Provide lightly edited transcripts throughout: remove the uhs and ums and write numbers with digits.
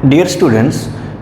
Dear students,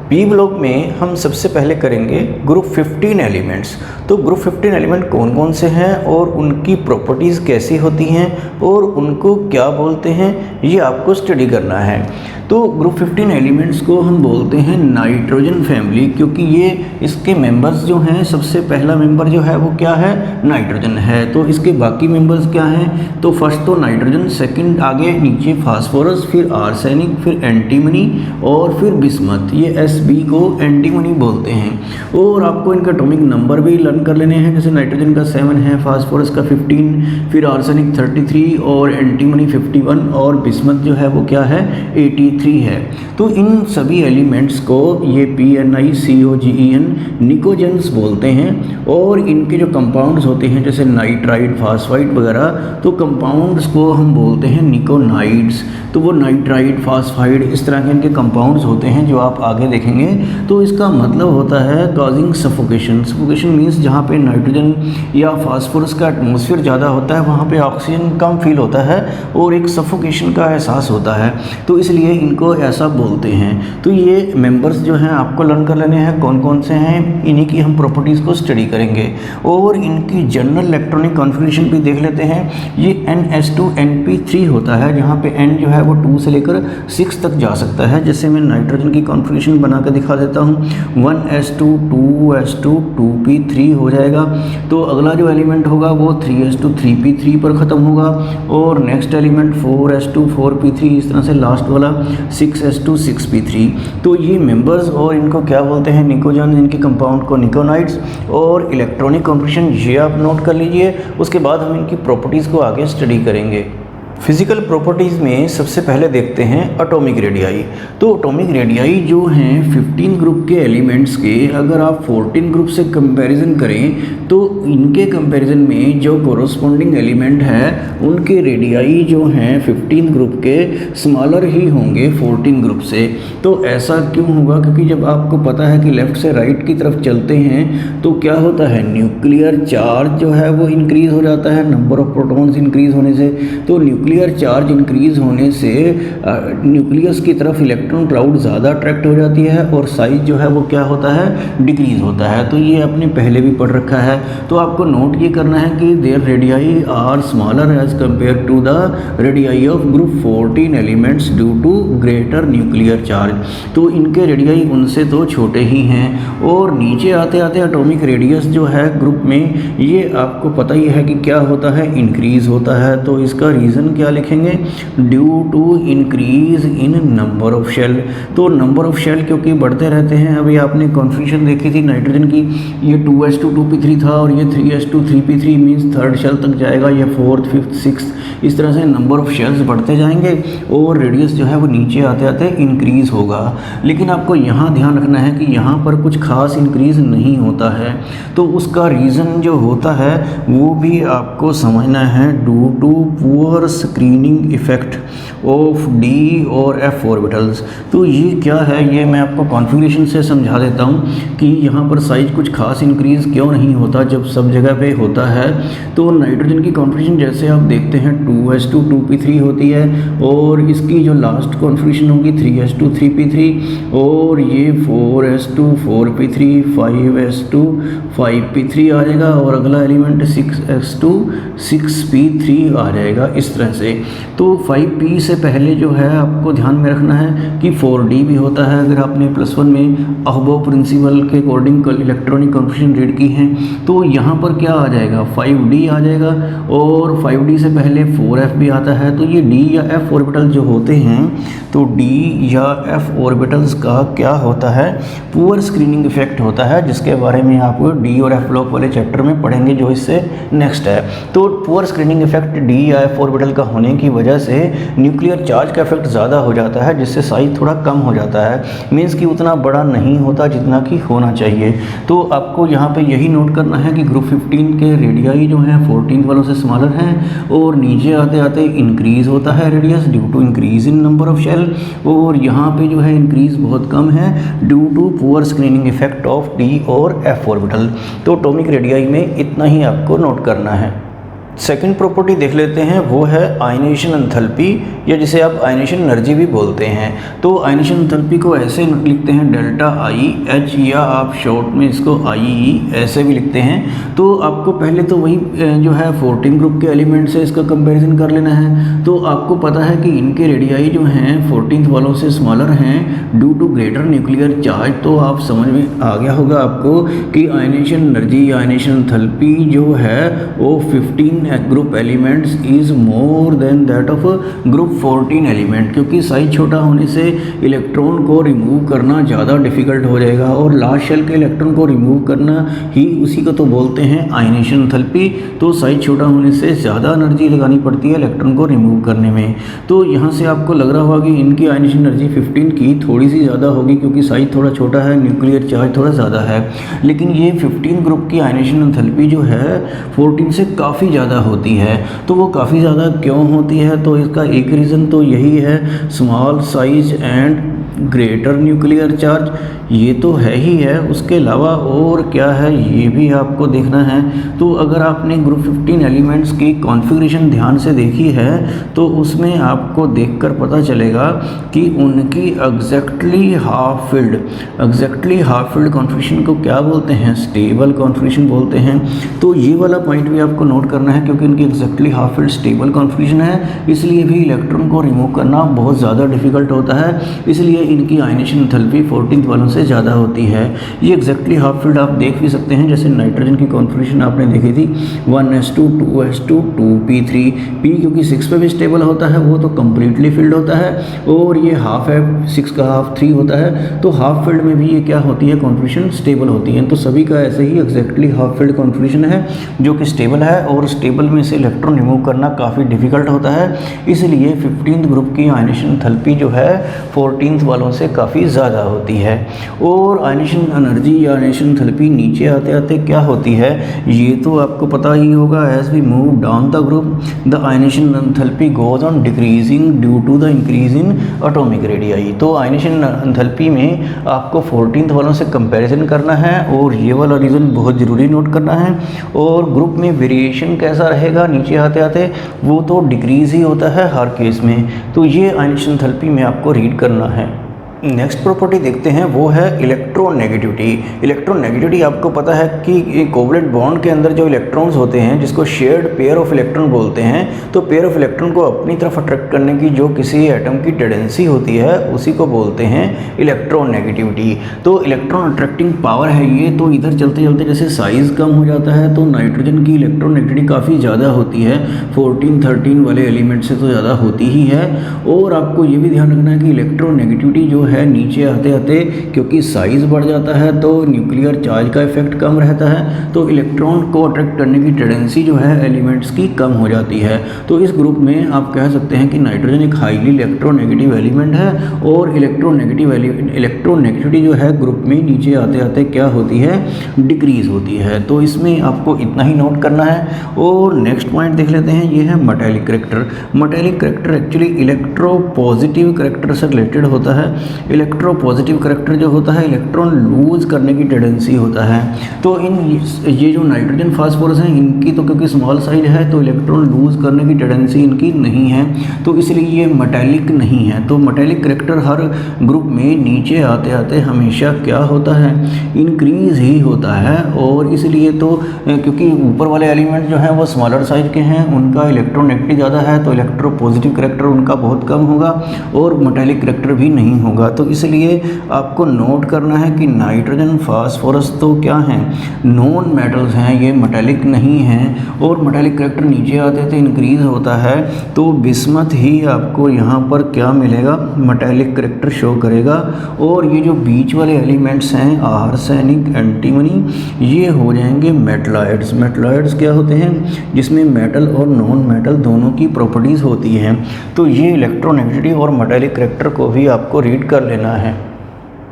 P block में हम सबसे पहले करेंगे ग्रुप 15 एलिमेंट्स। तो ग्रुप 15 एलिमेंट कौन कौन से हैं और उनकी प्रॉपर्टीज़ कैसी होती हैं और उनको क्या बोलते हैं, ये आपको स्टडी करना है। तो ग्रुप 15 एलिमेंट्स को हम बोलते हैं नाइट्रोजन फैमिली, क्योंकि ये इसके मेंबर्स जो हैं, सबसे पहला मेंबर जो है वो क्या है, नाइट्रोजन है। तो इसके बाकी मेंबर्स क्या हैं, तो फर्स्ट तो नाइट्रोजन, सेकंड आगे नीचे फास्फोरस, फिर आर्सेनिक, फिर एंटीमनी और फिर बिस्मथ। ये Sb को एंटीमनी बोलते हैं। और आपको इनका एटॉमिक नंबर भी लर्न कर लेने हैं, जैसे नाइट्रोजन का 7 है, फास्फोरस का 15, फिर आर्सेनिक 33 और एंटीमनी 51 और बिस्मथ जो है वो क्या है, 83 है। तो इन सभी एलिमेंट्स को ये PNiCOGEN निकोजेंस बोलते हैं। और इनके जो कंपाउंड्स होते हैं जैसे नाइट्राइड, फास्फाइड वगैरह, तो कंपाउंड्स को हम बोलते हैं निकोनाइड्स। तो वो नाइट्राइड, फास्फाइड, इस तरह के इनके कंपाउंड्स होते हैं जो आप आगे देखेंगे। तो इसका मतलब होता है कॉजिंग सफोकेशन। सफोकेशन मीन्स जहाँ पे नाइट्रोजन या फास्फोरस का एटमॉस्फेयर ज़्यादा होता है वहाँ पे ऑक्सीजन कम फील होता है और एक सफोकेशन का एहसास होता है, तो इसलिए इनको ऐसा बोलते हैं। तो ये मेंबर्स जो हैं आपको लर्न कर लेने हैं कौन कौन से हैं, इन्हीं की हम प्रॉपर्टीज़ को स्टडी करेंगे और इनकी जनरल इलेक्ट्रॉनिक कॉन्फ़िगरेशन भी देख लेते हैं। ये NS2NP3 होता है, जहाँ पे N जो है वो 2 से लेकर 6 तक जा सकता है। जैसे मैं नाइट्रोजन की कॉन्फ़िगरेशन बना कर दिखा देता हूँ, 1s2 2s2 2p3 हो जाएगा। तो अगला जो एलिमेंट होगा वो 3s2 3p3 पर ख़त्म होगा और नेक्स्ट एलिमेंट 4s2 4p3, इस तरह से लास्ट वाला 6s2 6p3। तो ये मेंबर्स और इनको क्या बोलते हैं, निकोजन, इनके कंपाउंड को निकोनाइड्स। और इलेक्ट्रॉनिक कॉन्फ़िगरेशन ये आप नोट कर लीजिए, उसके बाद हम इनकी प्रॉपर्टीज़ को आगे स्टडी करेंगे। फिज़िकल प्रॉपर्टीज़ में सबसे पहले देखते हैं एटॉमिक रेडियाई। तो एटॉमिक रेडियाई जो हैं 15 ग्रुप के एलिमेंट्स के, अगर आप 14 ग्रुप से कंपैरिजन करें तो इनके कंपैरिजन में जो कोरोस्पोंडिंग एलिमेंट है उनके रेडियाई जो हैं 15 ग्रुप के स्मॉलर ही होंगे 14 ग्रुप से। तो ऐसा क्यों होगा, क्योंकि जब आपको पता है कि लेफ़्ट से राइट की तरफ चलते हैं तो क्या होता है, न्यूक्लियर चार्ज जो है वो इंक्रीज़ हो जाता है नंबर ऑफ प्रोटॉन्स इंक्रीज़ होने से। तो न्यूक्लियर चार्ज इंक्रीज होने से न्यूक्लियस की तरफ इलेक्ट्रॉन क्लाउड ज़्यादा अट्रैक्ट हो जाती है और साइज जो है वो क्या होता है, डिक्रीज होता है। तो ये आपने पहले भी पढ़ रखा है। तो आपको नोट ये करना है कि their radii are smaller as compare to the radii of group 14 elements due to greater nuclear charge. तो इनके रेडियाई उनसे तो छोटे ही हैं। और नीचे आते आते एटॉमिक रेडियस जो है ग्रुप में, ये आपको पता ही है कि क्या होता है, इंक्रीज होता है। तो इसका रीज़न क्या लिखेंगे, due to increase in number of shell. तो नंबर ऑफ शेल क्योंकि बढ़ते रहते हैं। अभी आपने कॉन्फ़िगरेशन देखी थी नाइट्रोजन की, ये 2s2 2p3 था और ये 3s2 3p3 means third shell तक जाएगा, ये फोर्थ फिफ्थ सिक्स्थ, इस तरह से नंबर ऑफ शेल्स बढ़ते जाएंगे और रेडियस जो है वो नीचे आते आते इंक्रीज़ होगा। लेकिन आपको यहाँ ध्यान रखना है कि यहाँ पर कुछ खास इंक्रीज़ नहीं होता है। तो उसका रीज़न जो होता है वो भी आपको समझना है, due to poor screening effect of D और एफ ऑर्बिटल्स। तो ये क्या है, ये मैं आपको कॉन्फ़िगरेशन से समझा देता हूँ कि यहाँ पर साइज कुछ खास इंक्रीज़ क्यों नहीं होता जब सब जगह पे होता है। तो नाइट्रोजन की कॉन्फ़िगरेशन जैसे आप देखते हैं 2s2 2p3 होती है और इसकी जो लास्ट कॉन्फ़िगरेशन होगी 3s2 3p3 और ये 4s2 4p3 5s2 5p3 आ जाएगा और अगला एलिमेंट 6s2 6p3 आ जाएगा, इस तरह से। तो 5p से पहले जो है आपको ध्यान में रखना है कि 4d भी होता है। अगर आपने +1 में अहबो प्रिंसिपल के अकॉर्डिंग इलेक्ट्रॉनिक कॉन्फ़िगरेशन रीड की हैं तो यहाँ पर क्या आ जाएगा, 5d आ जाएगा और 5d से पहले 4f भी आता है। तो ये d या f ऑर्बिटल जो होते हैं, तो d या f ऑर्बिटल्स का क्या होता है, पुअर स्क्रीनिंग इफेक्ट होता है, जिसके बारे में आप d और f ब्लॉक वाले चैप्टर में पढ़ेंगे जो इससे नेक्स्ट है। तो पुअर स्क्रीनिंग इफेक्ट d या f ऑर्बिटल का होने की वजह से न्यूक्लियर चार्ज का इफेक्ट ज़्यादा हो जाता है, जिससे साइज थोड़ा कम हो जाता है, मीन्स कि उतना बड़ा नहीं होता जितना कि होना चाहिए। तो आपको यहाँ पे यही नोट करना है कि ग्रुप 15 के रेडियाई जो हैं 14 वालों से स्मॉलर हैं और नीचे आते आते इंक्रीज़ होता है radius due to increase in number of shell, और यहाँ पे जो है इंक्रीज़ बहुत कम है due to poor screening effect of D और एफ ऑर्बिटल। तो एटॉमिक रेडियाई में इतना ही आपको नोट करना है। सेकंड प्रॉपर्टी देख लेते हैं, वो है आयनेशन एंथैल्पी, या जिसे आप आयनेशन एनर्जी भी बोलते हैं। तो आयनेशन एंथैल्पी को ऐसे लिखते हैं डेल्टा आई एच, या आप शॉर्ट में इसको आई ऐसे भी लिखते हैं। तो आपको पहले तो वही जो है 14 ग्रुप के एलिमेंट से इसका कंपैरिजन कर लेना है। तो आपको पता है कि इनके रेडियाई जो हैं 14th वालों से स्मॉलर हैं due to greater nuclear charge. तो आप समझ में आ गया होगा आपको कि आयनेशन एनर्जी या आयनेशन एंथैल्पी जो है वो 15 group elements is more than that of group 14 element, क्योंकि साइज छोटा होने से इलेक्ट्रॉन को रिमूव करना ज़्यादा डिफिकल्ट हो जाएगा, और लार्ज शेल के इलेक्ट्रॉन को रिमूव करना ही उसी को तो बोलते हैं आयनेशन एंथैल्पी। तो साइज छोटा होने से ज़्यादा एनर्जी लगानी पड़ती है इलेक्ट्रॉन को रिमूव करने में। तो यहाँ से आपको लग रहा होगा कि इनकी आयनेशन एनर्जी 15 की थोड़ी सी ज़्यादा होगी, क्योंकि साइज थोड़ा छोटा है, न्यूक्लियर चार्ज थोड़ा ज़्यादा है। लेकिन ये 15 ग्रुप की आयनेशन एंथैल्पी जो है 14 से काफ़ी ज़्यादा होती है। तो वो काफ़ी ज़्यादा क्यों होती है? तो इसका एक रीज़न तो यही है, small size and greater nuclear charge, ये तो है ही है। उसके अलावा और क्या है ये भी आपको देखना है। तो अगर आपने ग्रुप 15 एलिमेंट्स की कॉन्फ़िगरेशन ध्यान से देखी है तो उसमें आपको देखकर पता चलेगा कि उनकी एग्जैक्टली हाफ फील्ड कॉन्फ़िगरेशन को क्या बोलते हैं? स्टेबल कॉन्फ़िगरेशन बोलते हैं। तो ये वाला पॉइंट भी आपको नोट करना है, क्योंकि इनकी exactly half field stable configuration है, इसलिए भी इलेक्ट्रॉन को रिमूव करना बहुत ज़्यादा डिफिकल्ट होता है। इसलिए इनकी आयनेशन एंथैल्पी 14th वालों से ज़्यादा होती है। ये एग्जैक्टली हाफ फील्ड आप देख भी सकते हैं, जैसे नाइट्रोजन की कॉन्फ़िगरेशन आपने देखी थी 1s2 2s2 2p3। p क्योंकि 6 पे भी स्टेबल होता है, वो तो कम्प्लीटली फील्ड होता है, और ये हाफ है, 6 का हाफ 3 होता है। तो हाफ फील्ड में भी ये क्या होती है? कॉन्फ़िगरेशन स्टेबल होती है। तो सभी का ऐसे ही एग्जैक्टली हाफ फील्ड कॉन्फ़िगरेशन है जो कि स्टेबल है, और स्टेबल में से इलेक्ट्रॉन रिमूव करना काफ़ी डिफिकल्ट होता है। इसलिए 15th ग्रुप की आयनेशन एंथैल्पी जो है 14th वालों से काफ़ी ज़्यादा होती है। और आयनेशन एनर्जी या आयनेशन एंथैल्पी नीचे आते आते क्या होती है ये तो आपको पता ही होगा। As we move down the group the ionisation enthalpy goes on decreasing due to the increase in atomic radii. तो आयनेशन एंथैल्पी में आपको 14th वालों से कंपैरिजन करना है, और ये वाला रीज़न बहुत ज़रूरी नोट करना है। और ग्रुप में वेरिएशन कैसा रहेगा नीचे आते आते? वो तो डिक्रीज़ ही होता है हर केस में। तो ये आयनेशन एंथैल्पी में आपको रीड करना है। नेक्स्ट प्रॉपर्टी देखते हैं, वो है इलेक्ट्रोनेगेटिविटी। इलेक्ट्रोनेगेटिविटी आपको पता है कि कोवलेंट बॉन्ड के अंदर जो इलेक्ट्रॉन्स होते हैं, जिसको शेयर्ड पेयर ऑफ इलेक्ट्रॉन बोलते हैं, तो पेयर ऑफ इलेक्ट्रॉन को अपनी तरफ अट्रैक्ट करने की जो किसी एटम की टेंडेंसी होती है उसी को बोलते हैं इलेक्ट्रोनेगेटिविटी। तो इलेक्ट्रॉन अट्रैक्टिंग पावर है ये। तो इधर चलते चलते जैसे साइज़ कम हो जाता है तो नाइट्रोजन की इलेक्ट्रोनेगेटिविटी काफ़ी ज़्यादा होती है, 14-13 वाले एलिमेंट से तो ज़्यादा होती ही है। और आपको ये भी ध्यान रखना है कि इलेक्ट्रोनेगेटिविटी जो है नीचे आते आते, क्योंकि साइज़ बढ़ जाता है तो न्यूक्लियर चार्ज का इफेक्ट कम रहता है, तो इलेक्ट्रॉन को अट्रैक्ट करने की टेंडेंसी जो है एलिमेंट्स की कम हो जाती है। तो इस ग्रुप में आप कह सकते हैं कि नाइट्रोजन एक हाईली इलेक्ट्रोनेगेटिव एलिमेंट है, और इलेक्ट्रोनेगेटिविटी जो है ग्रुप में नीचे आते आते क्या होती है? डिक्रीज़ होती है। तो इसमें आपको इतना ही नोट करना है। और नेक्स्ट पॉइंट देख लेते हैं, ये है metallic character. Metallic character actually electropositive character से रिलेटेड होता है। इलेक्ट्रोपॉजिटिव करैक्टर जो होता है इलेक्ट्रॉन लूज करने की टेंडेंसी होता है। तो ये जो नाइट्रोजन फास्फोरस हैं इनकी तो क्योंकि स्मॉल साइज है तो इलेक्ट्रॉन लूज करने की टेंडेंसी इनकी नहीं है, तो इसलिए ये मेटालिक नहीं है। तो मेटालिक करैक्टर हर ग्रुप में नीचे आते आते हमेशा क्या होता है? इंक्रीज ही होता है। और इसलिए तो क्योंकि ऊपर वाले एलिमेंट जो हैं वो स्मॉलर साइज के हैं, उनका इलेक्ट्रोनेगेटिव ज़्यादा है, तो इलेक्ट्रोपॉजिटिव करैक्टर उनका बहुत कम होगा, और मेटालिक करैक्टर भी नहीं होगा। तो इसलिए आपको नोट करना है कि नाइट्रोजन फास्फोरस तो क्या हैं? नॉन मेटल्स हैं, ये मेटालिक नहीं हैं। और मेटालिक करैक्टर नीचे आते थे इंक्रीज होता है, तो बिस्मथ ही आपको यहाँ पर क्या मिलेगा? मेटालिक करैक्टर शो करेगा। और ये जो बीच वाले एलिमेंट्स हैं आर्सेनिक, एंटीमनी, ये हो जाएंगे मेटलॉइड्स। मेटलॉइड्स क्या होते हैं? जिसमें मेटल और नॉन मेटल दोनों की प्रॉपर्टीज़ होती हैं। तो ये इलेक्ट्रोनेगेटिविटी और मेटालिक करैक्टर को भी आपको रीड कर लेना है।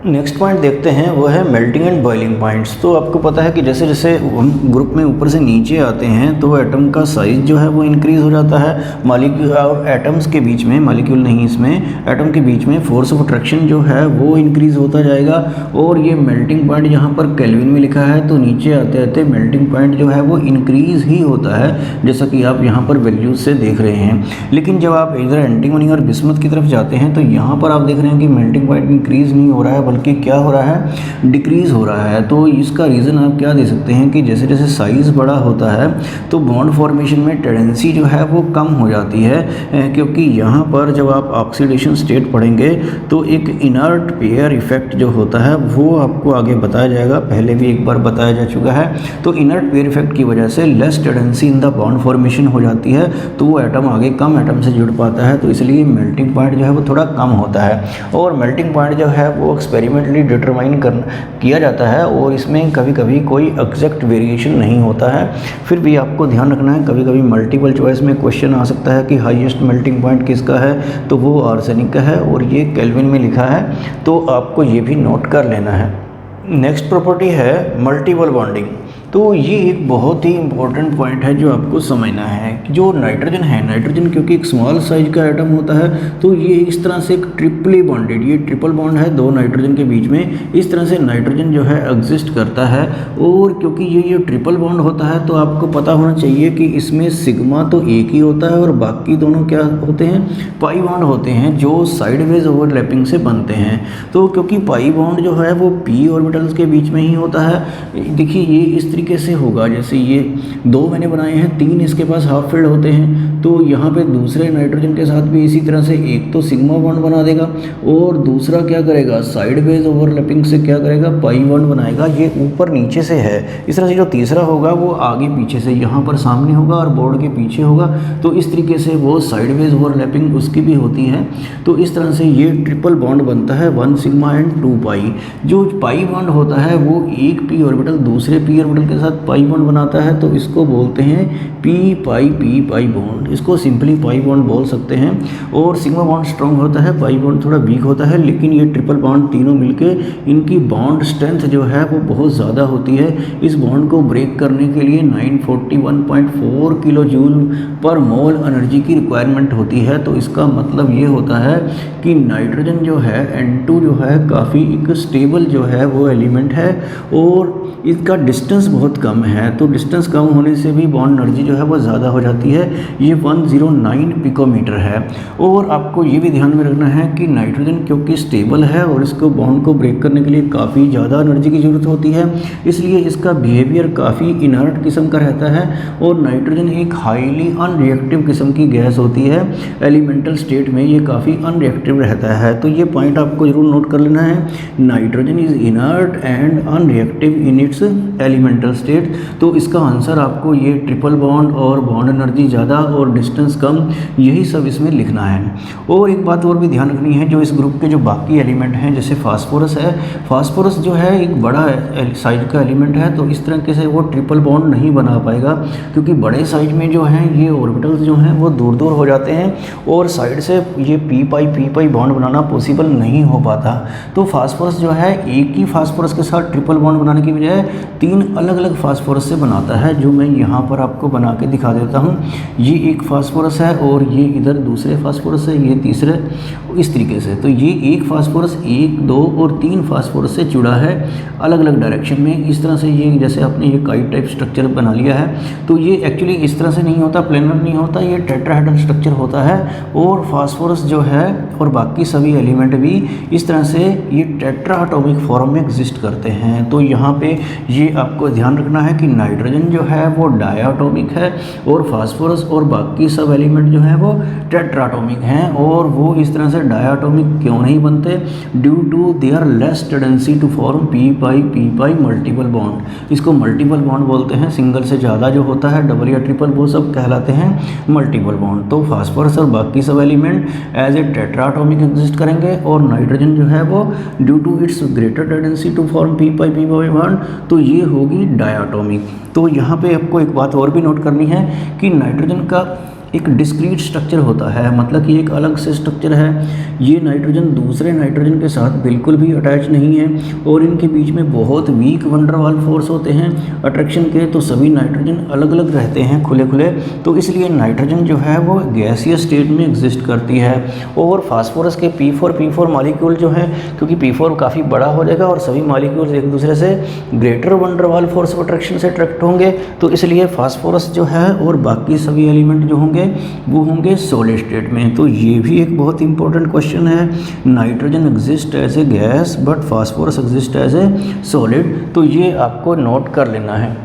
नेक्स्ट पॉइंट देखते हैं, वो है मेल्टिंग एंड बॉइलिंग पॉइंट्स। तो आपको पता है कि जैसे जैसे हम ग्रुप में ऊपर से नीचे आते हैं तो एटम का साइज़ जो है वो इंक्रीज़ हो जाता है। मॉलिक्यूल और एटम्स के बीच में, मॉलिक्यूल नहीं, इसमें एटम के बीच में फोर्स ऑफ अट्रैक्शन जो है वो इंक्रीज़ होता जाएगा। और ये मेल्टिंग पॉइंट यहाँ पर केल्विन में लिखा है, तो नीचे आते आते मेल्टिंग पॉइंट जो है वो इंक्रीज़ ही होता है, जैसा कि आप यहाँ पर वैल्यूज से देख रहे हैं। लेकिन जब आप इधर एंटीमनी और बिस्मथ की तरफ जाते हैं तो यहाँ पर आप देख रहे हैं कि मेल्टिंग पॉइंट इंक्रीज़ नहीं हो रहा है, बल्कि क्या हो रहा है, डिक्रीज़ हो रहा है। तो इसका रीज़न आप क्या दे सकते हैं कि जैसे जैसे साइज़ बड़ा होता है तो बॉन्ड फॉर्मेशन में टेंडेंसी जो है वो कम हो जाती है, क्योंकि यहाँ पर जब आप ऑक्सीडेशन स्टेट पढ़ेंगे तो एक इनर्ट पेयर इफेक्ट जो होता है वो आपको आगे बताया जाएगा, पहले भी एक बार बताया जा चुका है। तो इनर्ट पेयर इफेक्ट की वजह से less tendency in the bond formation हो जाती है, तो वो एटम आगे कम एटम से जुड़ पाता है, तो इसलिए मेल्टिंग पॉइंट जो है वो थोड़ा कम होता है। और मेल्टिंग पॉइंट जो है वो एक्सपेरिमेंटली डिटरमाइन किया जाता है और इसमें कभी कभी कोई एग्जैक्ट वेरिएशन नहीं होता है। फिर भी आपको ध्यान रखना है, कभी कभी मल्टीपल चॉइस में क्वेश्चन आ सकता है कि हाईएस्ट मेल्टिंग पॉइंट किसका है, तो वो आर्सेनिक का है और ये केल्विन में लिखा है, तो आपको ये भी नोट कर लेना है। नेक्स्ट प्रॉपर्टी है मल्टीपल बॉन्डिंग। तो ये एक बहुत ही इंपॉर्टेंट पॉइंट है जो आपको समझना है कि जो नाइट्रोजन है, नाइट्रोजन क्योंकि एक स्मॉल साइज का एटम होता है, तो ये इस तरह से एक ट्रिपली बॉन्डेड, ये ट्रिपल बॉन्ड है दो नाइट्रोजन के बीच में, इस तरह से नाइट्रोजन जो है एग्जिस्ट करता है। और क्योंकि ये ट्रिपल बॉन्ड होता है तो आपको पता होना चाहिए कि इसमें सिग्मा तो एक ही होता है और बाकी दोनों क्या होते हैं, पाई बॉन्ड होते हैं जो साइडवेज ओवरलैपिंग से बनते हैं। तो क्योंकि पाई बॉन्ड जो है वो पी ऑर्बिटल्स के बीच में ही होता है। देखिए ये इस तरीके से होगा, जैसे ये दो मैंने बनाए हैं, तीन इसके पास हाफ फील्ड होते हैं, तो यहाँ पे दूसरे नाइट्रोजन के साथ भी इसी तरह से एक तो सिग्मा बॉन्ड बना देगा और दूसरा क्या करेगा, साइडवेज ओवरलैपिंग से क्या करेगा, पाई बॉन्ड बनाएगा। ये ऊपर नीचे से है, इस तरह से जो तीसरा होगा वो आगे पीछे से, यहाँ पर सामने होगा और बोर्ड के पीछे होगा, तो इस तरीके से वो साइडवेज ओवरलैपिंग उसकी भी होती है। तो इस तरह से ये ट्रिपल बॉन्ड बनता है, 1 सिग्मा एंड 2 पाई। जो पाई बॉन्ड होता है वो एक पी ऑर्बिटल दूसरे पी ऑर्बिटल के साथ पाई बॉन्ड बनाता है, तो इसको बोलते हैं पी पाई बॉन्ड, इसको सिंपली पाई बॉन्ड बोल सकते हैं। और सिग्मा बॉन्ड स्ट्रॉन्ग होता है, पाई बॉन्ड थोड़ा वीक होता है, लेकिन ये ट्रिपल बॉन्ड तीनों मिलके इनकी बॉन्ड स्ट्रेंथ जो है वो बहुत ज़्यादा होती है। इस बॉन्ड को ब्रेक करने के लिए 941.4 किलो जूल पर मोल एनर्जी की रिक्वायरमेंट होती है। तो इसका मतलब ये होता है कि नाइट्रोजन जो है N2 जो है काफ़ी एक स्टेबल जो है वो एलिमेंट है और इसका डिस्टेंस बहुत कम है, तो डिस्टेंस कम होने से भी बॉन्ड एनर्जी जो है वो ज़्यादा हो जाती है। ये 109 पिकोमीटर है। और आपको ये भी ध्यान में रखना है कि नाइट्रोजन क्योंकि स्टेबल है और इसको बॉन्ड को ब्रेक करने के लिए काफ़ी ज़्यादा एनर्जी की ज़रूरत होती है, इसलिए इसका बिहेवियर काफ़ी इनर्ट किस्म का रहता है। और नाइट्रोजन एक हाईली अनरिएक्टिव किस्म की गैस होती है, एलिमेंटल स्टेट में ये काफ़ी अनरिएक्टिव रहता है। तो ये पॉइंट आपको ज़रूर नोट कर लेना है, nitrogen is inert and unreactive in its elemental state. तो इसका आंसर आपको ये ट्रिपल बॉन्ड और बॉन्ड एनर्जी ज़्यादा और डिस्टेंस कम, यही सब इसमें लिखना है। और एक बात और भी ध्यान रखनी है, जो इस ग्रुप के जो बाकी एलिमेंट हैं, जैसे फास्फोरस है, फास्फोरस जो है एक बड़ा साइज का एलिमेंट है, तो इस तरीके से वो ट्रिपल बॉन्ड नहीं बना पाएगा, क्योंकि बड़े साइज में जो हैं ये ऑर्बिटल्स जो हैं वो दूर दूर हो जाते हैं और साइड से ये पी पाई बॉन्ड बनाना पॉसिबल नहीं हो पाता। तो फास्फोरस जो है एक ही फास्फोरस के साथ ट्रिपल बॉन्ड बनाने की बजाय 3 अलग अलग फास्फोरस से बनाता है, जो मैं यहाँ पर आपको बना के दिखा देता हूँ। ये एक फास्फोरस है और ये इधर दूसरे फास्फोरस है, ये तीसरे, इस तरीके से। तो ये एक फास्फोरस 1, 2 और 3 फास्फोरस से जुड़ा है अलग अलग डायरेक्शन में। इस तरह से ये जैसे आपने ये काइट टाइप स्ट्रक्चर बना लिया है, तो ये एक्चुअली इस तरह से नहीं होता, प्लेनर नहीं होता, ये टेट्राहेड्रल स्ट्रक्चर होता है। और फास्फोरस जो है और बाकी सभी एलिमेंट भी इस तरह से ये टेट्रा एटॉमिक फॉर्म में एग्जिस्ट करते हैं। तो यहाँ पे ये आपको ध्यान रखना है कि नाइट्रोजन जो है वो डायटोमिक है और फास्फोरस और बाकी सब एलिमेंट जो है वो टेट्राटोमिक हैं। और वो इस तरह से डायटोमिक क्यों नहीं बनते, due to their less tendency to form P pi multiple bond. इसको मल्टीपल बॉन्ड बोलते हैं, सिंगल से ज़्यादा जो होता है, डबल या ट्रिपल, वो सब कहलाते हैं मल्टीपल बॉन्ड। तो फास्फोरस और बाकी सब element as a tetratomic exist करेंगे और नाइट्रोजन जो है वो due to its greater tendency to form P pi bond, तो ये होगी डायटोमिक। तो यहाँ पे आपको एक बात और भी नोट करनी है कि नाइट्रोजन का एक डिस्क्रीट स्ट्रक्चर होता है, मतलब कि एक अलग से स्ट्रक्चर है। ये नाइट्रोजन दूसरे नाइट्रोजन के साथ बिल्कुल भी अटैच नहीं है और इनके बीच में बहुत वीक वन डर वाल फोर्स होते हैं अट्रैक्शन के। तो सभी नाइट्रोजन अलग अलग रहते हैं खुले खुले, तो इसलिए नाइट्रोजन जो है वो गैसीय स्टेट में एग्जिस्ट करती है। और फास्फोरस के P4 मॉलिक्यूल जो है, क्योंकि P4 काफ़ी बड़ा हो जाएगा और सभी मॉलिक्यूल्स एक दूसरे से ग्रेटर वन डर वाल फोर्स ऑफ अट्रैक्शन से अट्रैक्ट होंगे, तो इसलिए फास्फोरस जो है और बाकी सभी एलिमेंट जो होंगे वो होंगे सॉलिड स्टेट में। तो ये भी एक बहुत इंपॉर्टेंट क्वेश्चन है, nitrogen exist as a gas but phosphorus exist as a solid, तो ये आपको नोट कर लेना है।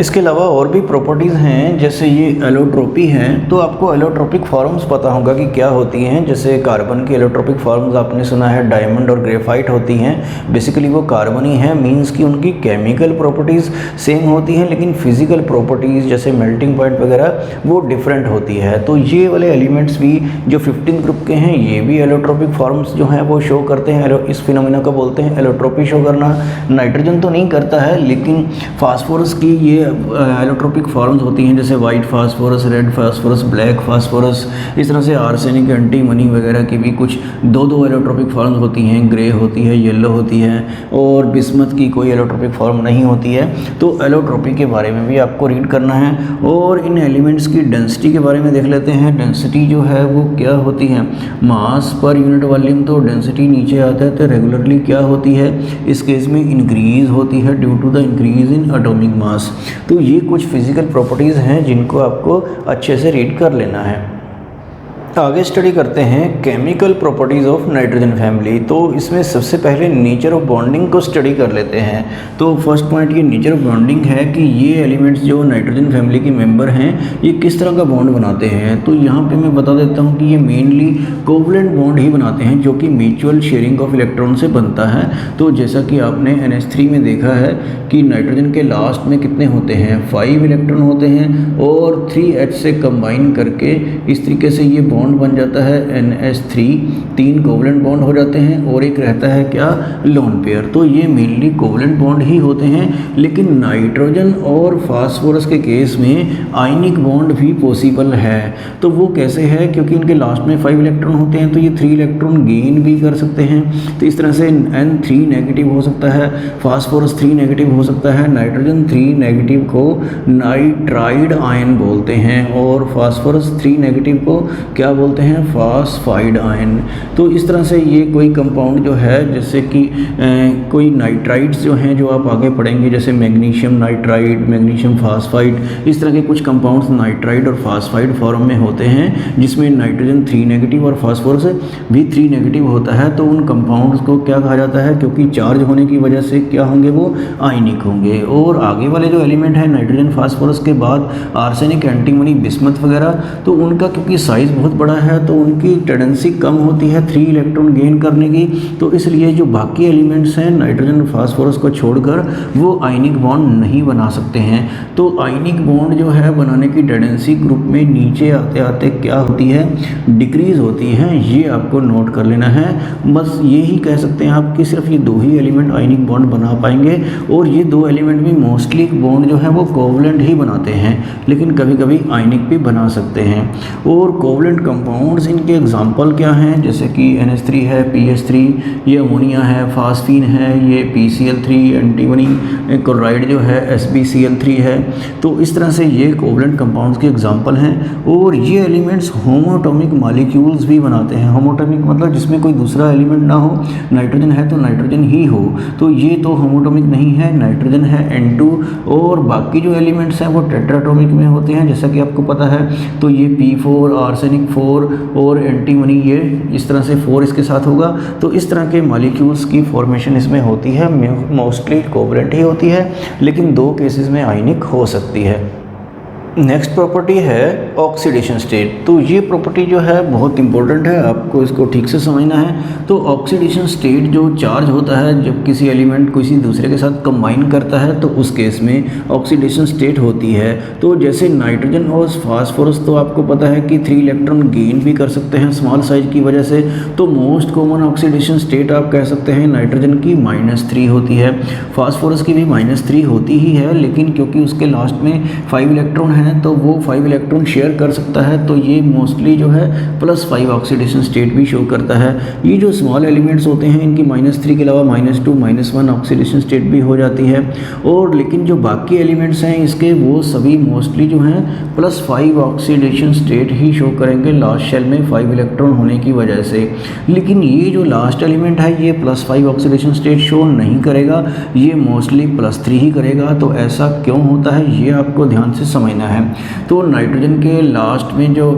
इसके अलावा और भी प्रॉपर्टीज़ हैं, जैसे ये एलोट्रोपी हैं, तो आपको एलोट्रोपिक फॉर्म्स पता होगा कि क्या होती हैं। जैसे कार्बन की एलोट्रोपिक फॉर्म्स आपने सुना है डायमंड और ग्रेफाइट होती हैं, बेसिकली वो कार्बन ही है, मींस कि उनकी केमिकल प्रॉपर्टीज़ सेम होती हैं लेकिन फिजिकल प्रॉपर्टीज़ जैसे मेल्टिंग पॉइंट वगैरह वो डिफरेंट होती है। तो ये वाले एलिमेंट्स भी जो 15 ग्रुप के हैं ये भी एलोट्रोपिक फॉर्म्स जो हैं वो शो करते हैं। इस फिनोमेना को बोलते हैं एलोट्रोपी शो करना। नाइट्रोजन तो नहीं करता है लेकिन फास्फोरस की ये एलोट्रोपिक फॉर्म्स होती हैं, जैसे white phosphorus, red phosphorus, black phosphorus, इस तरह से आर्सेनिक, एंटीमनी वगैरह की भी कुछ दो एलोट्रोपिक फॉर्म्स होती हैं, ग्रे होती है, येलो होती है, और बिस्मथ की कोई एलोट्रोपिक फॉर्म नहीं होती है। तो एलोट्रोपी के बारे में भी आपको रीड करना है। और इन एलिमेंट्स की डेंसिटी के बारे में देख लेते हैं। डेंसिटी जो है वो क्या होती है, मास पर यूनिट वॉल्यूम, तो डेंसिटी नीचे आता है तो रेगुलरली क्या होती है, इस केस में इंक्रीज होती है due to the increase in atomic mass. तो ये कुछ फिजिकल प्रॉपर्टीज़ हैं जिनको आपको अच्छे से रीड कर लेना है। आगे स्टडी करते हैं chemical properties of nitrogen family. तो इसमें सबसे पहले नेचर ऑफ बॉन्डिंग को स्टडी कर लेते हैं। तो फर्स्ट पॉइंट ये नेचर ऑफ बॉन्डिंग है कि ये एलिमेंट्स जो नाइट्रोजन फैमिली के मेंबर हैं ये किस तरह का बॉन्ड बनाते हैं। तो यहाँ पे मैं बता देता हूँ कि ये मेनली कोवलेंट बॉन्ड ही बनाते हैं जो कि म्यूचुअल शेयरिंग ऑफ इलेक्ट्रॉन से बनता है। तो जैसा कि आपने NH3 में देखा है कि नाइट्रोजन के लास्ट में कितने होते हैं, 5 इलेक्ट्रॉन होते हैं और 3H से कंबाइन करके इस तरीके से ये बॉन्ड बन जाता है NH3, 3 कोवलेंट बॉन्ड हो जाते हैं और एक रहता है क्या, लोन पेयर। तो ये मेनली कोवलेंट बॉन्ड ही होते हैं। लेकिन नाइट्रोजन और फास्फोरस के केस में आयनिक बॉन्ड भी पॉसिबल है। तो वो कैसे है, क्योंकि इनके लास्ट में 5 इलेक्ट्रॉन होते हैं तो ये 3 इलेक्ट्रॉन गेन भी कर सकते हैं। तो इस तरह से N3 नेगेटिव हो सकता है, फास्फोरस 3 नेगेटिव हो सकता है, नाइट्रोजन 3 नेगेटिव को नाइट्राइड आयन बोलते हैं और फास्फोरस 3 नेगेटिव को क्या बोलते हैं, फास्फाइड आयन। तो इस तरह से ये कोई कंपाउंड जो है, जैसे कि कोई नाइट्राइड्स जो हैं जो आप आगे पढ़ेंगे, जैसे मैग्नीशियम नाइट्राइड, मैग्नीशियम फास्फाइड, इस तरह के कुछ कंपाउंड्स नाइट्राइड और फास्फाइड फॉर्म में होते हैं जिसमें नाइट्रोजन 3 नेगेटिव और फास्फोरस भी 3 नेगेटिव होता है। तो उन कंपाउंड्स को क्या कहा जाता है, क्योंकि चार्ज होने की वजह से क्या होंगे, वो आयनिक होंगे। और आगे वाले जो एलिमेंट है नाइट्रोजन फास्फोरस के बाद आर्सेनिक, एंटीमनी, बिस्मथ वगैरह, तो उनका क्योंकि साइज़ बहुत बड़ा है तो उनकी टेंडेंसी कम होती है 3 इलेक्ट्रॉन गेन करने की। तो इसलिए जो बाकी एलिमेंट्स हैं नाइट्रोजन और फास्फोरस को छोड़कर वो आयनिक बॉन्ड नहीं बना सकते हैं। तो आयनिक बॉन्ड जो है बनाने की टेंडेंसी ग्रुप में नीचे आते आते क्या होती है, डिक्रीज होती है। ये आपको नोट कर लेना है। बस ये ही कह सकते हैं आप कि सिर्फ ये 2 ही एलिमेंट आयनिक बॉन्ड बना पाएंगे और ये 2 एलिमेंट भी मोस्टली बॉन्ड जो है वो कोवलेंट ही बनाते हैं, लेकिन कभी कभी आयनिक भी बना सकते हैं। और कोवलेंट कंपाउंड्स इनके एग्जांपल क्या हैं, जैसे कि NH3 है, PH3, ये अमोनिया है, फास्फीन है, ये PCl3, एंटीमनी क्लोराइड जो है SbCl3 है। तो इस तरह से ये कोवलेंट कंपाउंड्स के एग्जांपल हैं। और ये एलिमेंट्स होमोटॉमिक मॉलिक्यूल्स भी बनाते हैं। होमोटॉमिक मतलब जिसमें कोई दूसरा एलिमेंट ना हो, नाइट्रोजन है तो नाइट्रोजन ही हो। तो ये तो होमोटॉमिक नहीं है, नाइट्रोजन है N2 और बाकी जो एलिमेंट्स हैं वो टेट्राटॉमिक में होते हैं जैसा कि आपको पता है। तो ये P4, आर्सेनिक 4 और एंटीमनी ये इस तरह से 4 इसके साथ होगा। तो इस तरह के मॉलिक्यूल्स की फॉर्मेशन इसमें होती है, मोस्टली कोवलेंट ही होती है, लेकिन 2 केसेस में आयनिक हो सकती है। नेक्स्ट प्रॉपर्टी है ऑक्सीडेशन स्टेट। तो ये प्रॉपर्टी जो है बहुत इंपॉर्टेंट है, आपको इसको ठीक से समझना है। तो ऑक्सीडेशन स्टेट जो चार्ज होता है जब किसी एलिमेंट किसी दूसरे के साथ कंबाइन करता है तो उस केस में ऑक्सीडेशन स्टेट होती है। तो जैसे नाइट्रोजन और फास्फोरस तो आपको पता है कि 3 इलेक्ट्रॉन गेन भी कर सकते हैं स्मॉल साइज की वजह से। तो मोस्ट कॉमन ऑक्सीडेशन स्टेट आप कह सकते हैं नाइट्रोजन की -3 होती है, फास्फोरस की भी -3 होती ही है, लेकिन क्योंकि उसके लास्ट में 5 इलेक्ट्रॉन है तो वो 5 इलेक्ट्रॉन शेयर कर सकता है, तो ये मोस्टली जो है +5 ऑक्सीडेशन स्टेट भी शो करता है। ये जो स्मॉल एलिमेंट्स होते हैं इनकी -3 के अलावा -2 -1 ऑक्सीडेशन स्टेट भी हो जाती है। और लेकिन जो बाकी एलिमेंट्स हैं इसके वो सभी मोस्टली जो हैं +5 ऑक्सीडेशन स्टेट ही शो करेंगे लास्ट शेल में 5 इलेक्ट्रॉन होने की वजह से। लेकिन ये जो लास्ट एलिमेंट है ये +5 ऑक्सीडेशन स्टेट शो नहीं करेगा, ये मोस्टली +3 ही करेगा। तो ऐसा क्यों होता है ये आपको ध्यान से समझना है। तो नाइट्रोजन के लास्ट में जो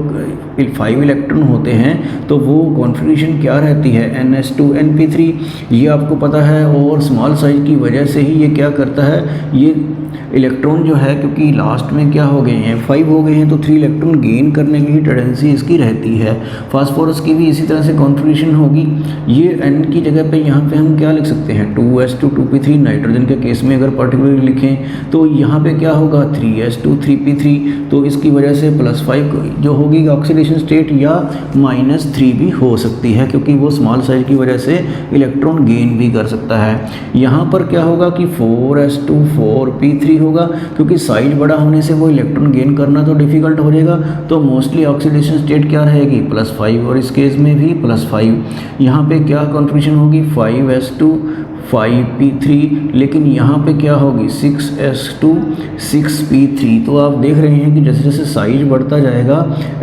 5 इलेक्ट्रॉन होते हैं तो वो कॉन्फ़िगरेशन क्या रहती है, NH2NP3, ये आपको पता है। और स्मॉल साइज की वजह से ही ये क्या करता है, ये इलेक्ट्रॉन जो है क्योंकि लास्ट में क्या हो गए हैं 5 हो गए हैं तो 3 इलेक्ट्रॉन गेन करने की टेंडेंसी इसकी रहती है। फास्फोरस की भी इसी तरह से कॉन्फ़िगरेशन होगी। ये N की जगह पे यहाँ पे हम क्या लिख सकते हैं 2s2 2p3, नाइट्रोजन के केस में अगर पर्टिकुलरली लिखें तो यहाँ पे क्या होगा 3s2 3p3। तो इसकी वजह से +5 जो होगी ऑक्सीडेशन स्टेट या -3 भी हो सकती है क्योंकि वो स्मॉल साइज की वजह से इलेक्ट्रॉन गेन भी कर सकता है। यहाँ पर क्या होगा कि 4s2 4p3 होगा क्योंकि साइज बड़ा होने से वो इलेक्ट्रॉन गेन करना तो डिफ़िकल्ट हो जाएगा। तो मोस्टली ऑक्सीडेशन स्टेट क्या रहेगी +5 और इस केस में भी +5। यहाँ पे क्या कॉन्फ़िगरेशन होगी 5s2 5p3, लेकिन यहाँ पे क्या होगी 6s2 6p3। तो आप देख रहे हैं कि जैसे जैसे साइज बढ़ता जाएगा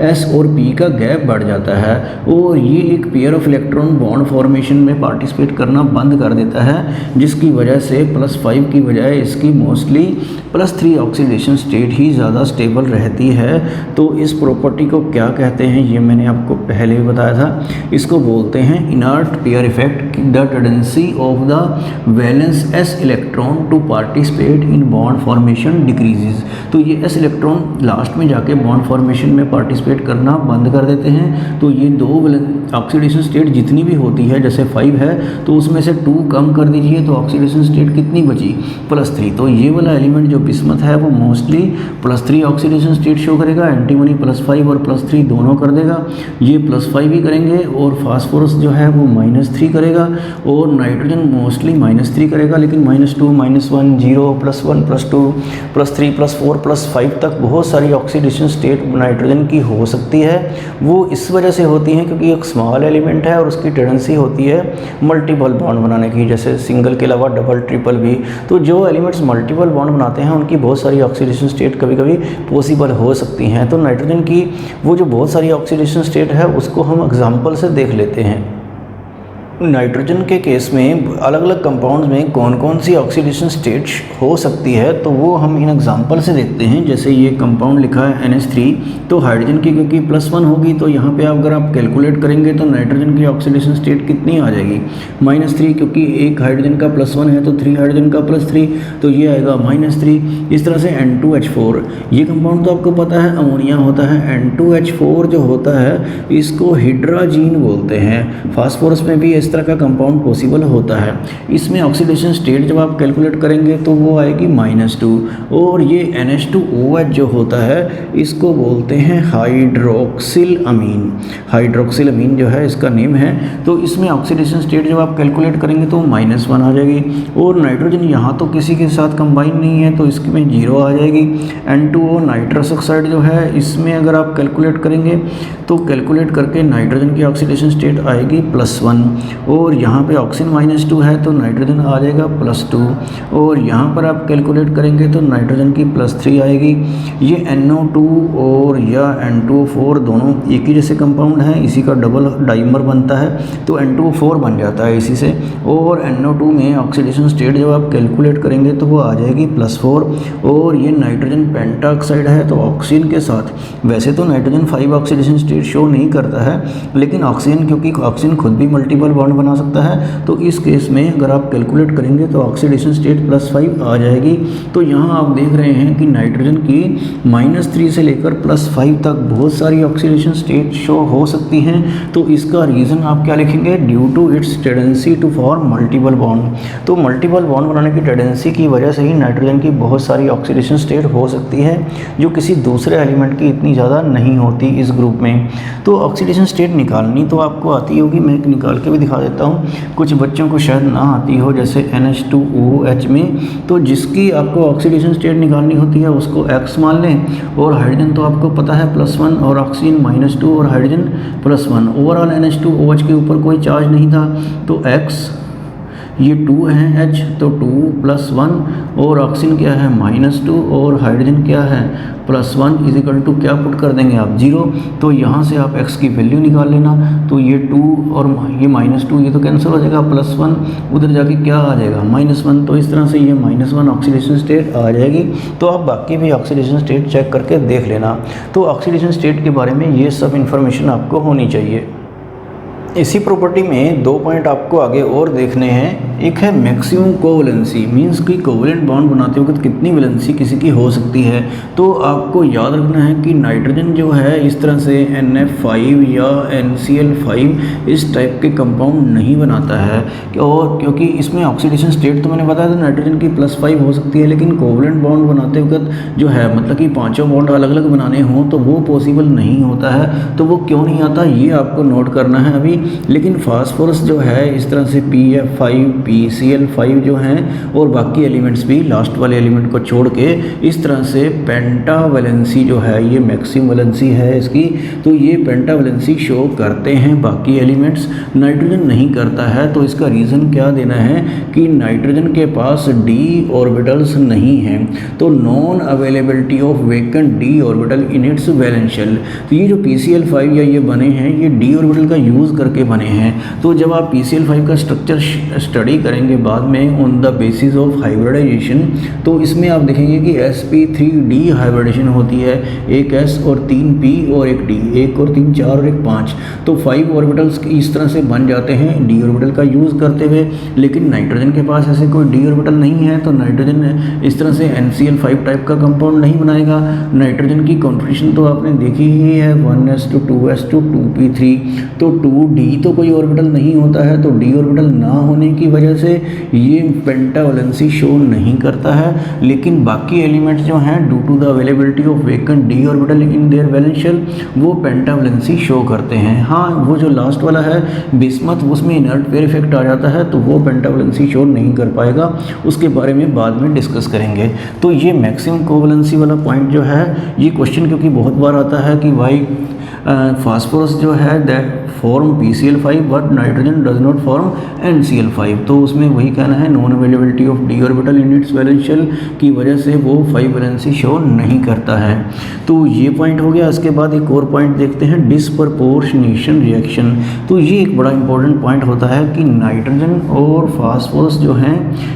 s और p का गैप बढ़ जाता है और ये एक pair of electron bond formation में पार्टिसिपेट करना बंद कर देता है, जिसकी वजह से +5 की बजाय इसकी मोस्टली +3 ऑक्सीडेशन स्टेट ही ज़्यादा स्टेबल रहती है। तो इस प्रॉपर्टी को क्या कहते हैं ये मैंने आपको पहले भी बताया था, इसको बोलते हैं inert pair effect. The tendency of the valence s electron to participate in bond formation decreases. तो ये s इलेक्ट्रॉन लास्ट में जाके बॉन्ड फॉर्मेशन में पार्टिसिपेट करना बंद कर देते हैं। तो ये दो ऑक्सीडेशन स्टेट जितनी भी होती है, जैसे 5 है तो उसमें से 2 कम कर दीजिए तो ऑक्सीडेशन स्टेट कितनी बची +3। तो ये वाला एलिमेंट जो बिस्मथ है वो मोस्टली +3 ऑक्सीडेशन स्टेट शो करेगा। एंटीमनी +5 और +3 दोनों कर देगा, ये +5 ही करेंगे। और फास्फोरस जो है वो -3 करेगा और नाइट्रोजन मोस्टली -3 करेगा, लेकिन -2 -1 0 +1 +2 +3 +4 +5 तक बहुत सारी ऑक्सीडेशन स्टेट नाइट्रोजन की हो सकती है। वो इस वजह से होती हैं क्योंकि एक स्मॉल एलिमेंट है और उसकी टेंडेंसी होती है मल्टीपल बॉन्ड बनाने की, जैसे सिंगल के अलावा डबल ट्रिपल भी। तो जो एलिमेंट्स मल्टीपल बॉन्ड बनाते हैं उनकी बहुत सारी ऑक्सीडेशन स्टेट कभी कभी पॉसिबल हो सकती हैं। तो नाइट्रोजन की वो जो बहुत सारी ऑक्सीडेशन स्टेट है उसको हम एग्जाम्पल से देख लेते हैं। नाइट्रोजन के केस में अलग अलग कंपाउंड्स में कौन कौन सी ऑक्सीडेशन स्टेट हो सकती है तो वो हम इन एग्जांपल से देखते हैं। जैसे ये कंपाउंड लिखा है NH3, तो हाइड्रोजन की क्योंकि +1 होगी तो यहाँ पे अगर आप कैलकुलेट करेंगे तो नाइट्रोजन की ऑक्सीडेशन स्टेट कितनी आ जाएगी -3, क्योंकि एक हाइड्रोजन का +1 है तो 3 हाइड्रोजन का +3 तो ये आएगा -3। इस तरह से N2H4, ये कंपाउंड तो आपको पता है अमोनिया होता है। N2H4 जो होता है इसको हिड्राजीन बोलते हैं। फास्फोरस में भी इस तरह का कंपाउंड पॉसिबल होता है। इसमें ऑक्सीडेशन स्टेट जब आप कैलकुलेट करेंगे तो वो आएगी -2। और ये NH2OH जो होता है इसको बोलते हैं हाइड्रोक्सिल अमीन। हाइड्रोक्सिल अमीन जो है इसका नेम है। तो इसमें ऑक्सीडेशन स्टेट जब आप कैलकुलेट करेंगे तो -1 आ जाएगी। और नाइट्रोजन यहाँ तो किसी के साथ कंबाइन नहीं है तो इसमें 0 आ जाएगी। N2O नाइट्रस ऑक्साइड जो है इसमें अगर आप कैलकुलेट करेंगे तो कैलकुलेट करके नाइट्रोजन की ऑक्सीडेशन स्टेट आएगी +1। और यहाँ पे ऑक्सीजन -2 है तो नाइट्रोजन आ जाएगा +2। और यहाँ पर आप कैलकुलेट करेंगे तो नाइट्रोजन की +3 आएगी। ये NO2 और या N2O4 दोनों एक ही जैसे कंपाउंड हैं, इसी का डबल डाइमर बनता है तो N2O4 बन जाता है इसी से। और NO2 में ऑक्सीडेशन स्टेट जब आप कैलकुलेट करेंगे तो वो आ जाएगी +4। और ये नाइट्रोजन पेंटाऑक्साइड है तो ऑक्सीजन के साथ, वैसे तो नाइट्रोजन 5 ऑक्सीडेशन स्टेट शो नहीं करता है, लेकिन ऑक्सीजन क्योंकि ऑक्सीजन खुद भी मल्टीपल बॉन्ड बना सकता है तो इस केस में अगर आप कैलकुलेट करेंगे तो ऑक्सीडेशन स्टेट +5 आ जाएगी। तो यहाँ आप देख रहे हैं कि नाइट्रोजन की -3 से लेकर +5 तक बहुत सारी ऑक्सीडेशन स्टेट शो हो सकती हैं। तो इसका रीज़न आप क्या लिखेंगे, due to its tendency to form multiple bond. तो मल्टीपल बॉन्ड बनाने की टेंडेंसी की वजह से ही नाइट्रोजन की बहुत सारी ऑक्सीडेशन स्टेट हो सकती है जो किसी दूसरे एलिमेंट की इतनी ज़्यादा नहीं होती इस ग्रुप में। तो ऑक्सीडेशन स्टेट निकालनी तो आपको आती होगी, मैं निकाल के भी दिखा देता हूँ, कुछ बच्चों को शायद ना आती हो, जैसे NH2OH में तो जिसकी आपको ऑक्सीडेशन स्टेट निकालनी होती है उसको X मान लें, और हाइड्रोजन तो आपको पता है +1 और ऑक्सीजन -2 और हाइड्रोजन +1। ओवरऑल NH2OH के ऊपर कोई चार्ज नहीं था तो X, ये 2 है H तो 2 + 1, और ऑक्सीजन क्या है -2 और हाइड्रोजन क्या है +1 इजिकल टू क्या पुट कर देंगे आप 0। तो यहाँ से आप X की वैल्यू निकाल लेना, तो ये 2 और ये -2 ये तो कैंसिल हो जाएगा, +1 उधर जाके क्या आ जाएगा -1। तो इस तरह से ये -1 ऑक्सीडेशन स्टेट आ जाएगी। तो आप बाकी भी ऑक्सीडेशन स्टेट चेक करके देख लेना। तो ऑक्सीडेशन स्टेट के बारे में ये सब इन्फॉर्मेशन आपको होनी चाहिए। इसी प्रॉपर्टी में 2 पॉइंट आपको आगे और देखने हैं। एक है मैक्सिमम कोवैलेंसी, मींस कि कोवैलेंट बॉन्ड बनाते वक्त कितनी वैलेंसी किसी की हो सकती है। तो आपको याद रखना है कि नाइट्रोजन जो है इस तरह से NF5 या NCl5 इस टाइप के कंपाउंड नहीं बनाता है, और क्योंकि इसमें ऑक्सीडेशन स्टेट तो मैंने बताया था नाइट्रोजन की +5 हो सकती है, लेकिन कोवैलेंट बॉन्ड बनाते वक्त जो है मतलब कि पाँचों बॉन्ड अलग अलग बनाने हों तो वो पॉसिबल नहीं होता है। तो वो क्यों नहीं आता ये आपको नोट करना है अभी। लेकिन फास्फोरस जो है इस तरह से PF5 PCl5 जो हैं, और बाकी एलिमेंट्स भी लास्ट वाले एलिमेंट को छोड़ के इस तरह से पेंटावैलेंसी जो है ये मैक्सिमम वैलेंसी है इसकी, तो ये पेंटावैलेंसी शो करते हैं बाकी एलिमेंट्स, नाइट्रोजन नहीं करता है। तो इसका रीज़न क्या देना है कि नाइट्रोजन के पास d ऑर्बिटल्स नहीं हैं, तो non availability of vacant d orbital in its valence shell. तो ये जो PCl5 या ये बने हैं ये d ऑर्बिटल का यूज़ करके बने हैं। तो जब आप PCl5 का स्ट्रक्चर स्टडी करेंगे बाद में on the basis of hybridization, तो इसमें आप देखेंगे कि sp3d हाइब्रिडेशन होती है, एक S और 3 P और एक D, 1 और 3 4 और 1 5, तो 5 ऑर्बिटल्स इस तरह से बन जाते हैं d ऑर्बिटल का यूज़ करते हुए। लेकिन नाइट्रोजन के पास ऐसे कोई d ऑर्बिटल नहीं है, तो नाइट्रोजन इस तरह से NCl5 टाइप का कंपाउंड नहीं बनाएगा। नाइट्रोजन की कॉन्फ़िगरेशन तो आपने देखी ही है 1s2 2s2 2p3, तो 2d तो कोई ऑर्बिटल नहीं होता है, तो d ऑर्बिटल ना होने की वजह से ये पेंटावैलेंसी शो नहीं करता है। लेकिन बाकी एलिमेंट्स जो हैं due to the availability of vacant d orbital in their valence shell वो पेंटावैलेंसी शो करते हैं। हाँ, वो जो लास्ट वाला है बिस्मथ उसमें इनर्ट पेयर इफेक्ट आ जाता है, तो वो पेंटावैलेंसी शो नहीं कर पाएगा, उसके बारे में बाद में डिस्कस करेंगे। तो ये मैक्सिमम कोवैलेंसी वाला पॉइंट जो है ये क्वेश्चन क्योंकि बहुत बार आता है कि वाई फास्फोरस जो है that form PCl5 but nitrogen does not form NCl5, तो उसमें वही कहना है non availability of d orbital in its valence shell की वजह से वो 5 वैलेंसी शो नहीं करता है। तो ये पॉइंट हो गया। इसके बाद एक और पॉइंट देखते हैं डिस्प्रपोर्शनेशन रिएक्शन। तो ये एक बड़ा इंपॉर्टेंट पॉइंट होता है कि नाइट्रोजन और फास्फोरस जो हैं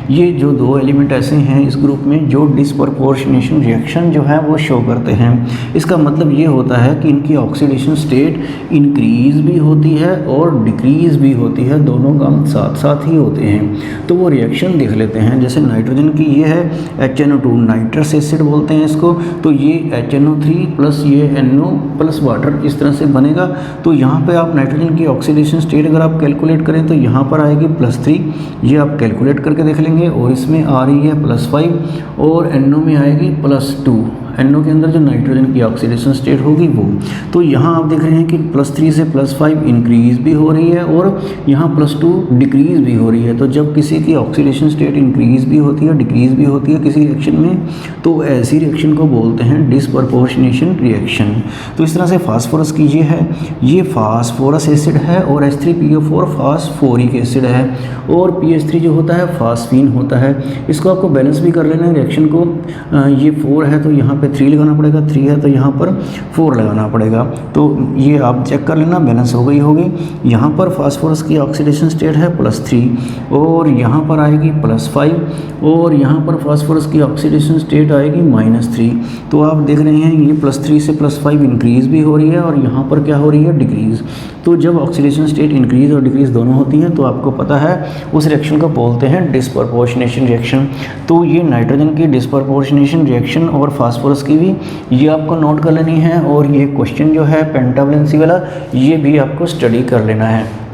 ये जो दो एलिमेंट ऐसे हैं इस ग्रुप में जो डिस्प्रपोर्शनेशन रिएक्शन जो है वो शो करते हैं। इसका मतलब ये होता है कि इनकी ऑक्सीडेशन स्टेट इंक्रीज भी होती है और डिक्रीज भी होती है, दोनों काम साथ साथ ही होते हैं। तो वो रिएक्शन देख लेते हैं। जैसे नाइट्रोजन की ये है HNO2 नाइट्रस एसिड बोलते हैं इसको, तो ये HNO3 प्लस ये NO प्लस वाटर इस तरह से बनेगा। तो यहाँ पे आप नाइट्रोजन की ऑक्सीडेशन स्टेट अगर आप कैलकुलेट करें तो यहाँ पर आएगी +3, ये आप कैलकुलेट करके देख लेंगे, और इसमें आ रही है +5 और NO में आएगी +2। NO के अंदर जो नाइट्रोजन की ऑक्सीडेशन स्टेट होगी वो, तो यहाँ आप देख रहे हैं कि +3 से +5 इंक्रीज भी हो रही है और यहाँ +2 डिक्रीज भी हो रही है। तो जब किसी की ऑक्सीडेशन स्टेट इंक्रीज भी होती है डिक्रीज भी होती है किसी रिएक्शन में, तो ऐसी रिएक्शन को बोलते हैं डिस्प्रपोर्शनेशन रिएक्शन। तो इस तरह से फास्फोरस की ये फास्फोरस एसिड है और H3PO4 फास्फोरिक एसिड है, और PH3 जो होता है फास्फीन होता है। इसको आपको बैलेंस भी कर लेना है रिएक्शन को। ये 4 है तो यहाँ पे 3 लगाना पड़ेगा, 3 है तो यहाँ पर 4 लगाना पड़ेगा। तो ये आप चेक कर लेना, बैलेंस हो गई होगी। यहाँ पर फास्फोरस की ऑक्सीडेशन स्टेट है +3 और यहाँ पर आएगी +5 और यहाँ पर फास्फोरस की ऑक्सीडेशन स्टेट आएगी -3। तो आप देख रहे हैं ये +3 से +5 इंक्रीज़ भी हो रही है और यहाँ पर क्या हो रही है डिक्रीज़। तो जब ऑक्सीडेशन स्टेट इंक्रीज़ और डिक्रीज़ दोनों होती हैं तो आपको पता है उस रिएक्शन को बोलते हैं डिस्प्रपोर्शनेशन रिएक्शन। तो ये नाइट्रोजन की डिस्प्रपोर्शनेशन रिएक्शन और फास्फोरस की भी ये आपको नोट कर लेनी है, और ये क्वेश्चन जो है पेंटावैलेंसी वाला ये भी आपको स्टडी कर लेना है।